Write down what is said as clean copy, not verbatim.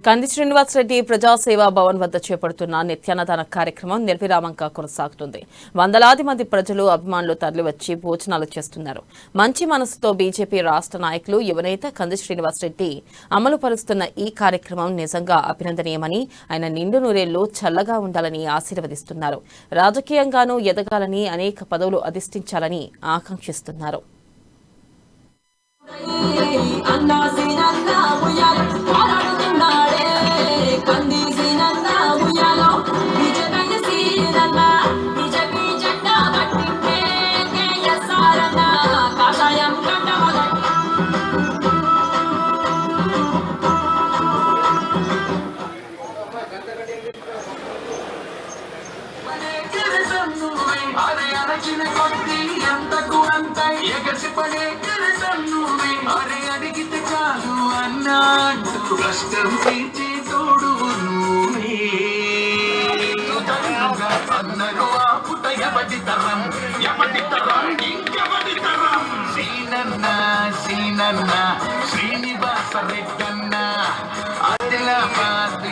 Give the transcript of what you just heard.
కంది శ్రీనివాస్ రెడ్డి ప్రజాసేవా భవన్ వద్ద చేపడుతున్న నిత్యాన్నదాన కార్యక్రమం నిర్విరామంగా కొనసాగుతుంది. వందలాది మంది ప్రజలు అభిమానులు తరలివచ్చి భోజనాలు చేస్తున్నారు. మంచి మనసుతో బీజేపీ రాష్ట్ర నాయకులు యువనేత కంది శ్రీనివాస్ రెడ్డి అమలు పరుస్తున్న ఈ కార్యక్రమం నిజంగా అభినందనీయమని, ఆయన నిండు నూరేళ్లు చల్లగా ఉండాలని ఆశీర్వదిస్తున్నారు. రాజకీయంగానూ ఎదగాలని, అనేక పదవులు అధిష్ఠించాలని ఆకాంక్షిస్తున్నారు. అడిగితే చాలు అన్నాడు కష్టం తీర్చి తోడువు నువ్వే అన్నరు ఆ పుట ఎవడి తరం ఇంకెవడి తరం సీనన్న శ్రీనివాస రెడ్డన్న ఆదిలాబాద్